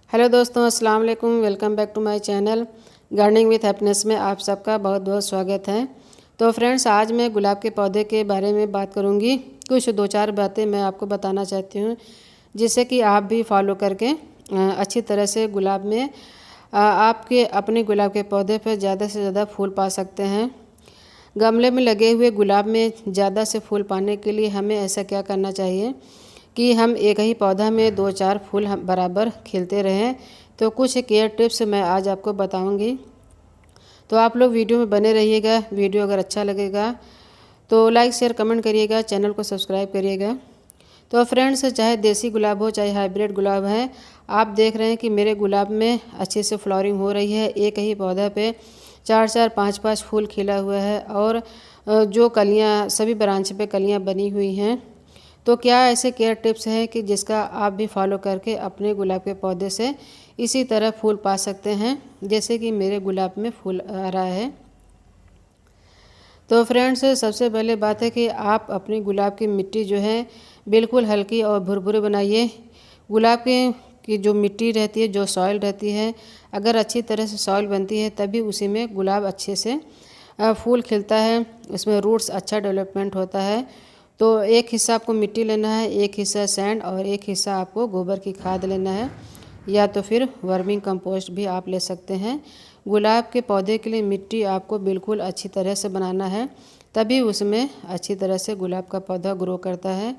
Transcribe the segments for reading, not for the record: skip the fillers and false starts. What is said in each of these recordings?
Hello दोस्तों, अस्सलाम वालेकुम। Welcome back to my channel gardening with happiness में आप सबका बहुत बहुत स्वागत है। तो फ्रेंड्स, आज मैं गुलाब के पौधे के बारे में बात करूंगी। कुछ दो चार बातें मैं आपको बताना चाहती हूं जिससे कि आप भी फॉलो करके अच्छी तरह से गुलाब में आपके अपने गुलाब के पौधे पर ज़्यादा से ज़्यादा फूल पा सकते हैं। गमले में लगे हुए गुलाब में ज़्यादा से फूल पाने के लिए हमें ऐसा क्या करना चाहिए कि हम एक ही पौधा में दो चार फूल हम बराबर खिलते रहें। तो कुछ केयर टिप्स मैं आज आपको बताऊंगी, तो आप लोग वीडियो में बने रहिएगा। वीडियो अगर अच्छा लगेगा तो लाइक शेयर कमेंट करिएगा, चैनल को सब्सक्राइब करिएगा। तो फ्रेंड्स, चाहे देसी गुलाब हो चाहे हाइब्रिड गुलाब है, आप देख रहे हैं कि मेरे गुलाब में अच्छे से फ्लावरिंग हो रही है। एक ही पौधा पे चार चार पाँच पाँच फूल खिला हुआ है और जो कलियां सभी ब्रांच पे कलियां बनी हुई हैं। तो क्या ऐसे केयर टिप्स हैं कि जिसका आप भी फॉलो करके अपने गुलाब के पौधे से इसी तरह फूल पा सकते हैं जैसे कि मेरे गुलाब में फूल आ रहा है। तो फ्रेंड्स, सबसे पहले बात है कि आप अपनी गुलाब की मिट्टी जो है बिल्कुल हल्की और भुरभुरे बनाइए। गुलाब की जो मिट्टी रहती है, जो सॉइल रहती है, अगर अच्छी तरह से सॉइल बनती है तभी उसी में गुलाब अच्छे से फूल खिलता है, उसमें रूट्स अच्छा डेवलपमेंट होता है। तो एक हिस्सा आपको मिट्टी लेना है, एक हिस्सा सैंड और एक हिस्सा आपको गोबर की खाद लेना है, या तो फिर वर्मिंग कंपोस्ट भी आप ले सकते हैं। गुलाब के पौधे के लिए मिट्टी आपको बिल्कुल अच्छी तरह से बनाना है, तभी उसमें अच्छी तरह से गुलाब का पौधा ग्रो करता है।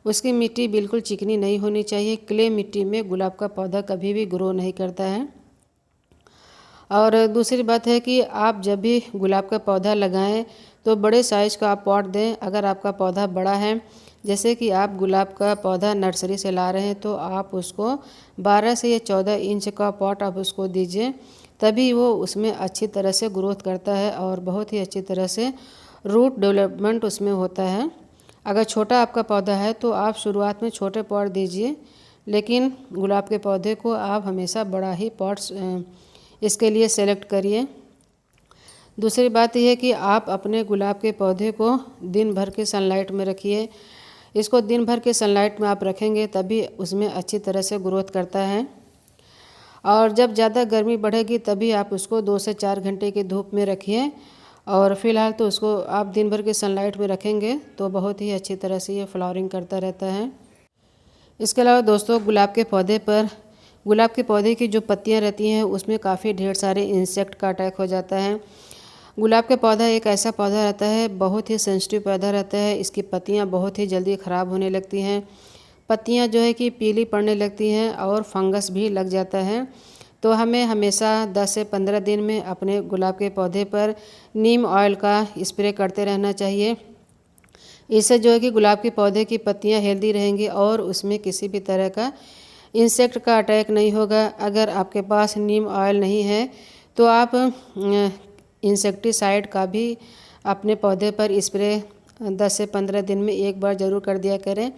उसकी मिट्टी बिल्कुल चिकनी नहीं होनी चाहिए। क्ले मिट्टी में गुलाब का पौधा कभी भी ग्रो नहीं करता है। और दूसरी बात है कि आप जब भी गुलाब का पौधा लगाएं तो बड़े साइज़ का आप पॉट दें। अगर आपका पौधा बड़ा है, जैसे कि आप गुलाब का पौधा नर्सरी से ला रहे हैं, तो आप उसको 12 से या 14 इंच का पॉट आप उसको दीजिए, तभी वो उसमें अच्छी तरह से ग्रोथ करता है और बहुत ही अच्छी तरह से रूट डेवलपमेंट उसमें होता है। अगर छोटा आपका पौधा है तो आप शुरुआत में छोटे पॉट दीजिए, लेकिन गुलाब के पौधे को आप हमेशा बड़ा ही पॉट्स इसके लिए सेलेक्ट करिए। दूसरी बात यह है कि आप अपने गुलाब के पौधे को दिन भर के सनलाइट में रखिए। इसको दिन भर के सनलाइट में आप रखेंगे तभी उसमें अच्छी तरह से ग्रोथ करता है। और जब ज़्यादा गर्मी बढ़ेगी तभी आप उसको 2 से 4 घंटे की धूप में रखिए। और फिलहाल तो उसको आप दिन भर के सनलाइट में रखेंगे तो बहुत ही अच्छी तरह से ये फ्लावरिंग करता रहता है। इसके अलावा दोस्तों, गुलाब के पौधे की जो पत्तियां रहती हैं उसमें काफ़ी ढेर सारे इंसेक्ट का अटैक हो जाता है। गुलाब का पौधा एक ऐसा पौधा रहता है, बहुत ही सेंसिटिव पौधा रहता है। इसकी पत्तियां बहुत ही जल्दी ख़राब होने लगती हैं। पत्तियां जो है कि पीली पड़ने लगती हैं और फंगस भी लग जाता है। तो हमें हमेशा 10 से 15 दिन में अपने गुलाब के पौधे पर नीम ऑयल का स्प्रे करते रहना चाहिए। इससे जो है कि गुलाब के पौधे की पत्तियां हेल्दी रहेंगी और उसमें किसी भी तरह का इंसेक्ट का अटैक नहीं होगा। अगर आपके पास नीम ऑयल नहीं है तो आप इंसेक्टिसाइड का भी अपने पौधे पर स्प्रे 10 से 15 दिन में एक बार ज़रूर कर दिया करें।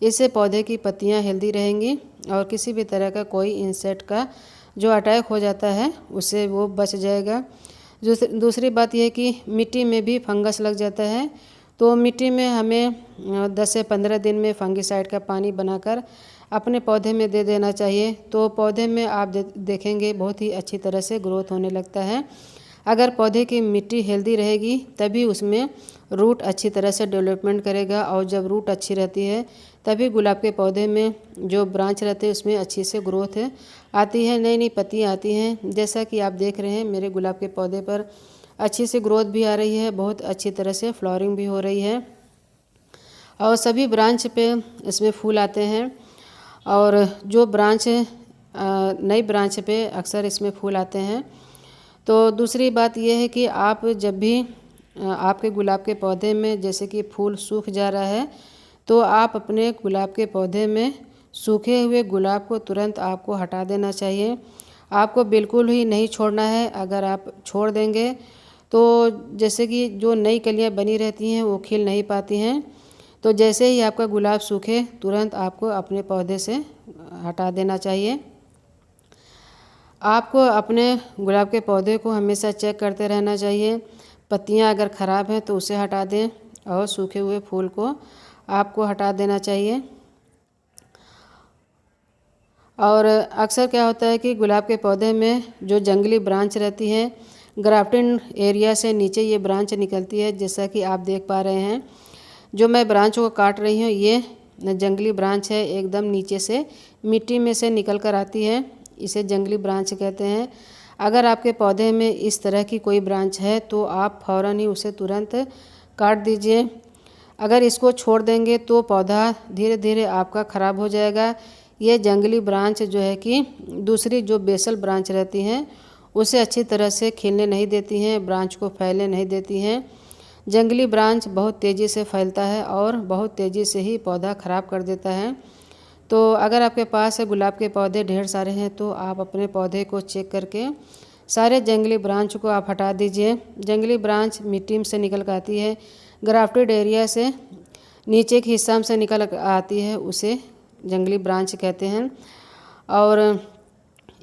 इससे पौधे की पत्तियां हेल्दी रहेंगी और किसी भी तरह का कोई इंसेक्ट का जो अटैक हो जाता है उससे वो बच जाएगा। दूसरी बात यह है कि मिट्टी में भी फंगस लग जाता है, तो मिट्टी में हमें 10 से 15 दिन में फंगिसाइड का पानी बनाकर अपने पौधे में दे देना चाहिए। तो पौधे में आप देखेंगे बहुत ही अच्छी तरह से ग्रोथ होने लगता है। अगर पौधे की मिट्टी हेल्दी रहेगी तभी उसमें रूट अच्छी तरह से डेवलपमेंट करेगा, और जब रूट अच्छी रहती है तभी गुलाब के पौधे में जो ब्रांच रहते हैं उसमें अच्छी से ग्रोथ आती है, नई नई पत्तियाँ आती हैं। जैसा कि आप देख रहे हैं मेरे गुलाब के पौधे पर अच्छी से ग्रोथ भी आ रही है, बहुत अच्छी तरह से फ्लावरिंग भी हो रही है और सभी ब्रांच पे इसमें फूल आते हैं। और जो ब्रांच नई ब्रांच पे अक्सर इसमें फूल आते हैं। तो दूसरी बात यह है कि आप जब भी आपके गुलाब के पौधे में जैसे कि फूल सूख जा रहा है, तो आप अपने गुलाब के पौधे में सूखे हुए गुलाब को तुरंत आपको हटा देना चाहिए। आपको बिल्कुल ही नहीं छोड़ना है। अगर आप छोड़ देंगे तो जैसे कि जो नई कलियां बनी रहती हैं वो खिल नहीं पाती हैं। तो जैसे ही आपका गुलाब सूखे तुरंत आपको अपने पौधे से हटा देना चाहिए। आपको अपने गुलाब के पौधे को हमेशा चेक करते रहना चाहिए। पत्तियां अगर ख़राब हैं तो उसे हटा दें और सूखे हुए फूल को आपको हटा देना चाहिए। और अक्सर क्या होता है कि गुलाब के पौधे में जो जंगली ब्रांच रहती है, ग्राफ्टिंग एरिया से नीचे ये ब्रांच निकलती है, जैसा कि आप देख पा रहे हैं। जो मैं ब्रांच को काट रही हूँ ये जंगली ब्रांच है, एकदम नीचे से मिट्टी में से निकल कर आती है, इसे जंगली ब्रांच कहते हैं। अगर आपके पौधे में इस तरह की कोई ब्रांच है तो आप फ़ौरन ही उसे तुरंत काट दीजिए। अगर इसको छोड़ देंगे तो पौधा धीरे धीरे आपका ख़राब हो जाएगा। ये जंगली ब्रांच जो है कि दूसरी जो बेसल ब्रांच रहती हैं उसे अच्छी तरह से खिलने नहीं देती हैं, ब्रांच को फैलने नहीं देती हैं। जंगली ब्रांच बहुत तेज़ी से फैलता है और बहुत तेज़ी से ही पौधा ख़राब कर देता है। तो अगर आपके पास गुलाब के पौधे ढेर सारे हैं तो आप अपने पौधे को चेक करके सारे जंगली ब्रांच को आप हटा दीजिए। जंगली ब्रांच मिट्टी से निकल कर आती है, ग्राफ्टेड एरिया से नीचे के हिस्सा से निकल आती है, उसे जंगली ब्रांच कहते हैं। और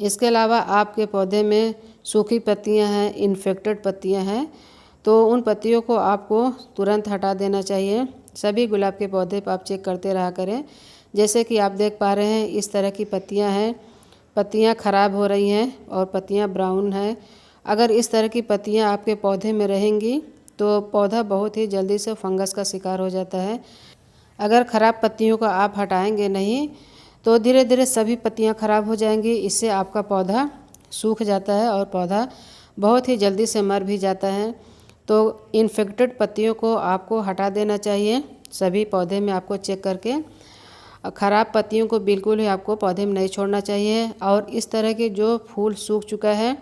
इसके अलावा आपके पौधे में सूखी पत्तियां हैं, इन्फेक्टेड पत्तियां हैं, तो उन पत्तियों को आपको तुरंत हटा देना चाहिए। सभी गुलाब के पौधे पर आप चेक करते रहा करें। जैसे कि आप देख पा रहे हैं इस तरह की पत्तियां हैं, पत्तियां ख़राब हो रही हैं और पत्तियां ब्राउन हैं। अगर इस तरह की पत्तियां आपके पौधे में रहेंगी तो पौधा बहुत ही जल्दी से फंगस का शिकार हो जाता है। अगर ख़राब पत्तियों को आप हटाएंगे नहीं तो धीरे धीरे सभी पत्तियां ख़राब हो जाएंगी। इससे आपका पौधा सूख जाता है और पौधा बहुत ही जल्दी से मर भी जाता है। तो इन्फेक्टेड पत्तियों को आपको हटा देना चाहिए सभी पौधे में, आपको चेक करके। ख़राब पत्तियों को बिल्कुल ही आपको पौधे में नहीं छोड़ना चाहिए। और इस तरह के जो फूल सूख चुका है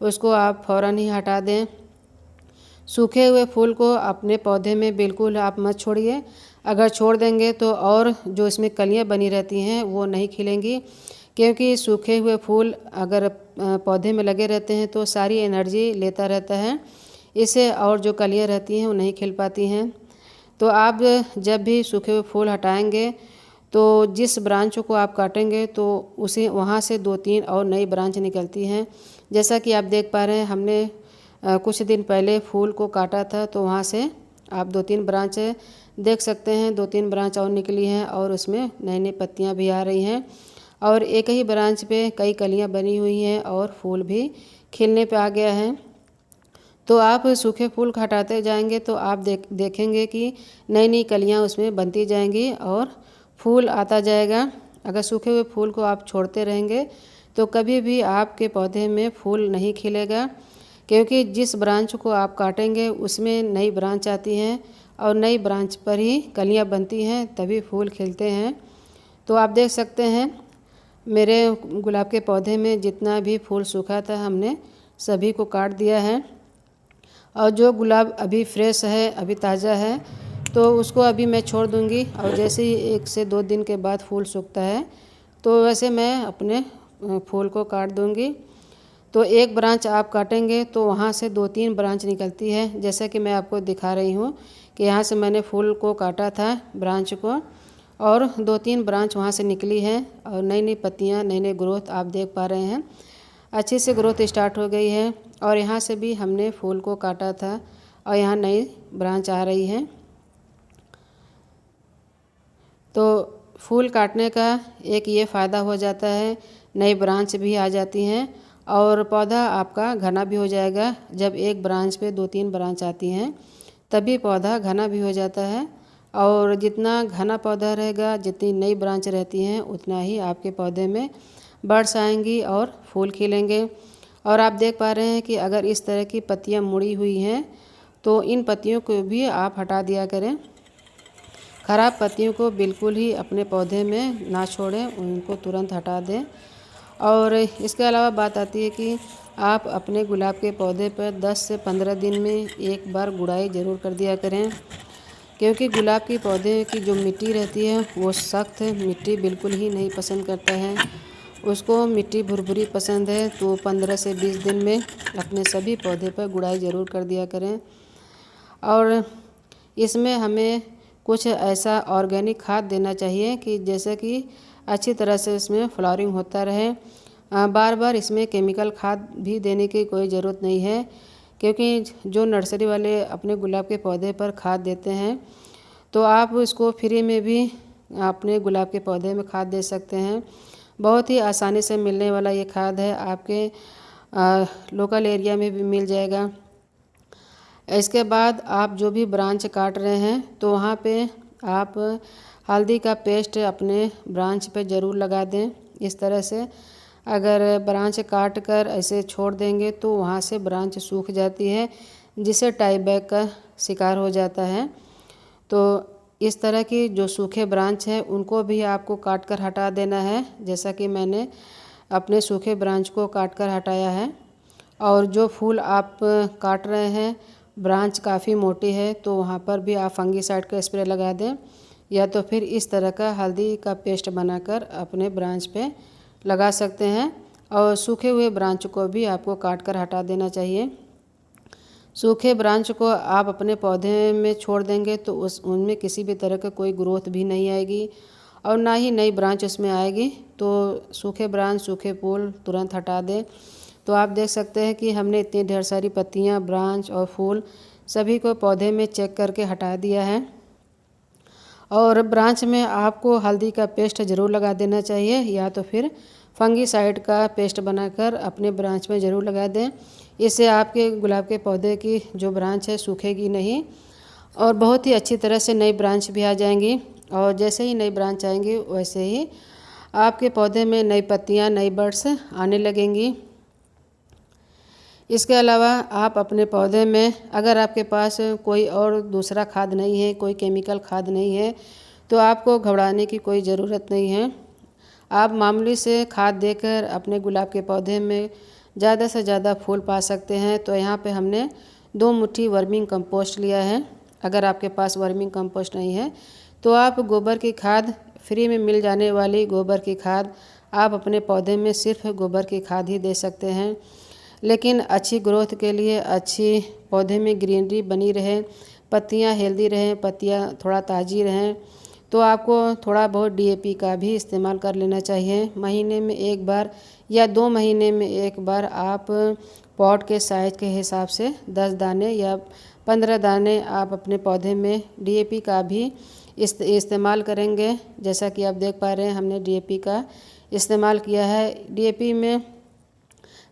उसको आप फ़ौरन ही हटा दें। सूखे हुए फूल को अपने पौधे में बिल्कुल आप मत छोड़िए। अगर छोड़ देंगे तो और जो इसमें कलियां बनी रहती हैं वो नहीं खिलेंगी, क्योंकि सूखे हुए फूल अगर पौधे में लगे रहते हैं तो सारी एनर्जी लेता रहता है, इससे और जो कलियां रहती हैं वो नहीं खिल पाती हैं। तो आप जब भी सूखे हुए फूल हटाएंगे तो जिस ब्रांच को आप काटेंगे तो उसे वहाँ से 2-3 और नई ब्रांच निकलती हैं। जैसा कि आप देख पा रहे हैं, हमने कुछ दिन पहले फूल को काटा था तो वहाँ से आप 2-3 ब्रांच देख सकते हैं, 2-3 ब्रांच और निकली हैं और उसमें नई नई पत्तियाँ भी आ रही हैं और एक ही ब्रांच पे कई कलियाँ बनी हुई हैं और फूल भी खिलने पे आ गया है। तो आप सूखे फूल हटाते जाएंगे तो आप देखेंगे कि नई नई कलियाँ उसमें बनती जाएंगी और फूल आता जाएगा। अगर सूखे हुए फूल को आप छोड़ते रहेंगे तो कभी भी आपके पौधे में फूल नहीं खिलेगा, क्योंकि जिस ब्रांच को आप काटेंगे उसमें नई ब्रांच आती हैं और नई ब्रांच पर ही कलियां बनती हैं, तभी फूल खिलते हैं। तो आप देख सकते हैं मेरे गुलाब के पौधे में जितना भी फूल सूखा था हमने सभी को काट दिया है। और जो गुलाब अभी फ्रेश है, अभी ताज़ा है, तो उसको अभी मैं छोड़ दूंगी और जैसे ही 1 से 2 दिन के बाद फूल सूखता है तो वैसे मैं अपने फूल को काट दूंगी। तो एक ब्रांच आप काटेंगे तो वहाँ से 2-3 ब्रांच निकलती है, जैसा कि मैं आपको दिखा रही हूँ कि यहाँ से मैंने फूल को काटा था ब्रांच को और 2-3 ब्रांच वहाँ से निकली है और नई नई पत्तियाँ, नई नई ग्रोथ आप देख पा रहे हैं। अच्छी से ग्रोथ स्टार्ट हो गई है और यहाँ से भी हमने फूल को काटा था और यहाँ नई ब्रांच आ रही है। तो फूल काटने का एक ये फ़ायदा हो जाता है, नई ब्रांच भी आ जाती हैं और पौधा आपका घना भी हो जाएगा। जब एक ब्रांच पे 2-3 ब्रांच आती हैं तभी पौधा घना भी हो जाता है और जितना घना पौधा रहेगा, जितनी नई ब्रांच रहती हैं, उतना ही आपके पौधे में बड्स आएंगी और फूल खिलेंगे। और आप देख पा रहे हैं कि अगर इस तरह की पत्तियां मुड़ी हुई हैं तो इन पत्तियों को भी आप हटा दिया करें। ख़राब पत्तियों को बिल्कुल ही अपने पौधे में ना छोड़ें, उनको तुरंत हटा दें। और इसके अलावा बात आती है कि आप अपने गुलाब के पौधे पर 10 से 15 दिन में एक बार गुड़ाई ज़रूर कर दिया करें, क्योंकि गुलाब के पौधे की जो मिट्टी रहती है वो सख्त मिट्टी बिल्कुल ही नहीं पसंद करता है, उसको मिट्टी भुरभुरी पसंद है। तो 15 से 20 दिन में अपने सभी पौधे पर गुड़ाई ज़रूर कर दिया करें। और इसमें हमें कुछ ऐसा ऑर्गेनिक खाद देना चाहिए कि जैसे कि अच्छी तरह से इसमें फ्लावरिंग होता रहे। बार बार इसमें केमिकल खाद भी देने की कोई ज़रूरत नहीं है, क्योंकि जो नर्सरी वाले अपने गुलाब के पौधे पर खाद देते हैं तो आप इसको फ्री में भी अपने गुलाब के पौधे में खाद दे सकते हैं। बहुत ही आसानी से मिलने वाला ये खाद है, आपके लोकल एरिया में भी मिल जाएगा। इसके बाद आप जो भी ब्रांच काट रहे हैं तो वहाँ पे आप हल्दी का पेस्ट अपने ब्रांच पे ज़रूर लगा दें। इस तरह से अगर ब्रांच काट कर ऐसे छोड़ देंगे तो वहाँ से ब्रांच सूख जाती है, जिससे टाई बैग का शिकार हो जाता है। तो इस तरह की जो सूखे ब्रांच हैं उनको भी आपको काट कर हटा देना है, जैसा कि मैंने अपने सूखे ब्रांच को काट कर हटाया है। और जो फूल आप काट रहे हैं ब्रांच काफ़ी मोटी है तो वहाँ पर भी आप फंगीसाइड का स्प्रे लगा दें, या तो फिर इस तरह का हल्दी का पेस्ट बनाकर अपने ब्रांच पे लगा सकते हैं। और सूखे हुए ब्रांच को भी आपको काट कर हटा देना चाहिए। सूखे ब्रांच को आप अपने पौधे में छोड़ देंगे तो उनमें किसी भी तरह का कोई ग्रोथ भी नहीं आएगी और ना ही नई ब्रांच उसमें आएगी। तो सूखे ब्रांच, सूखे फूल तुरंत हटा दें। तो आप देख सकते हैं कि हमने इतनी ढेर सारी पत्तियां, ब्रांच और फूल सभी को पौधे में चेक करके हटा दिया है। और ब्रांच में आपको हल्दी का पेस्ट ज़रूर लगा देना चाहिए, या तो फिर फंगीसाइड का पेस्ट बनाकर अपने ब्रांच में ज़रूर लगा दें। इससे आपके गुलाब के पौधे की जो ब्रांच है सूखेगी नहीं और बहुत ही अच्छी तरह से नई ब्रांच भी आ जाएंगी। और जैसे ही नई ब्रांच आएंगी वैसे ही आपके पौधे में नई पत्तियाँ, नई बड्स आने लगेंगी। इसके अलावा आप अपने पौधे में अगर आपके पास कोई और दूसरा खाद नहीं है, कोई केमिकल खाद नहीं है, तो आपको घबराने की कोई ज़रूरत नहीं है। आप मामूली से खाद देकर अपने गुलाब के पौधे में ज़्यादा से ज़्यादा फूल पा सकते हैं। तो यहाँ पे हमने 2 मुट्ठी वर्मिंग कंपोस्ट लिया है। अगर आपके पास वर्मिंग कंपोस्ट नहीं है तो आप गोबर की खाद, फ्री में मिल जाने वाली गोबर की खाद, आप अपने पौधे में सिर्फ गोबर की खाद ही दे सकते हैं। लेकिन अच्छी ग्रोथ के लिए, अच्छी पौधे में ग्रीनरी बनी रहे, पत्तियां हेल्दी रहें, पत्तियां थोड़ा ताज़ी रहें, तो आपको थोड़ा बहुत DAP का भी इस्तेमाल कर लेना चाहिए। महीने में 1 बार या 2 महीने में 1 बार आप पॉट के साइज़ के हिसाब से 10 दाने या 15 दाने आप अपने पौधे में DAP का भी इस्तेमाल करेंगे। जैसा कि आप देख पा रहे हैं हमने DAP का इस्तेमाल किया है। DAP में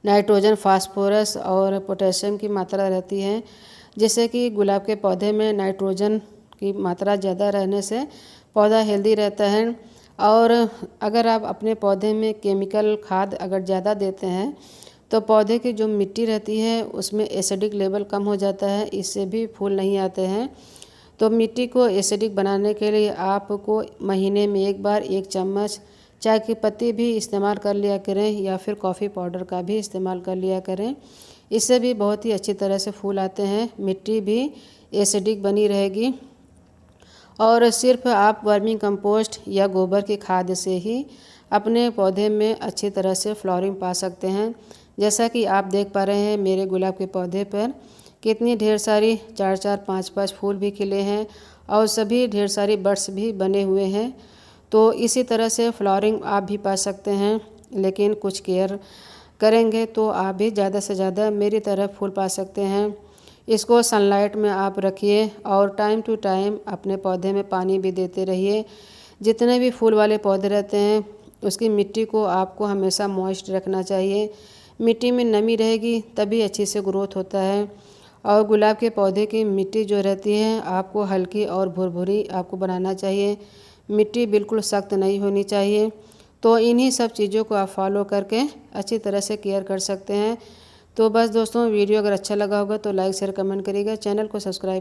नाइट्रोजन, फास्फोरस और पोटेशियम की मात्रा रहती है, जिससे कि गुलाब के पौधे में नाइट्रोजन की मात्रा ज़्यादा रहने से पौधा हेल्दी रहता है। और अगर आप अपने पौधे में केमिकल खाद अगर ज़्यादा देते हैं तो पौधे की जो मिट्टी रहती है उसमें एसिडिक लेवल कम हो जाता है, इससे भी फूल नहीं आते हैं। तो मिट्टी को एसिडिक बनाने के लिए आपको महीने में 1 बार 1 चम्मच चाय की पत्ती भी इस्तेमाल कर लिया करें, या फिर कॉफ़ी पाउडर का भी इस्तेमाल कर लिया करें। इससे भी बहुत ही अच्छी तरह से फूल आते हैं, मिट्टी भी एसिडिक बनी रहेगी। और सिर्फ आप वर्मिंग कंपोस्ट या गोबर की खाद से ही अपने पौधे में अच्छी तरह से फ्लावरिंग पा सकते हैं। जैसा कि आप देख पा रहे हैं मेरे गुलाब के पौधे पर कितनी ढेर सारी 4-4, 5-5 फूल भी खिले हैं और सभी ढेर सारी बड्स भी बने हुए हैं। तो इसी तरह से फ्लावरिंग आप भी पा सकते हैं, लेकिन कुछ केयर करेंगे तो आप भी ज़्यादा से ज़्यादा मेरी तरह फूल पा सकते हैं। इसको सनलाइट में आप रखिए और टाइम टू टाइम अपने पौधे में पानी भी देते रहिए। जितने भी फूल वाले पौधे रहते हैं उसकी मिट्टी को आपको हमेशा मॉइस्ट रखना चाहिए। मिट्टी में नमी रहेगी तभी अच्छी से ग्रोथ होता है। और गुलाब के पौधे की मिट्टी जो रहती है आपको हल्की और भुरभुरी आपको बनाना चाहिए, मिट्टी बिल्कुल सख्त नहीं होनी चाहिए। तो इन्हीं सब चीज़ों को आप फॉलो करके अच्छी तरह से केयर कर सकते हैं। तो बस दोस्तों, वीडियो अगर अच्छा लगा होगा तो लाइक, शेयर, कमेंट करिएगा। चैनल को सब्सक्राइब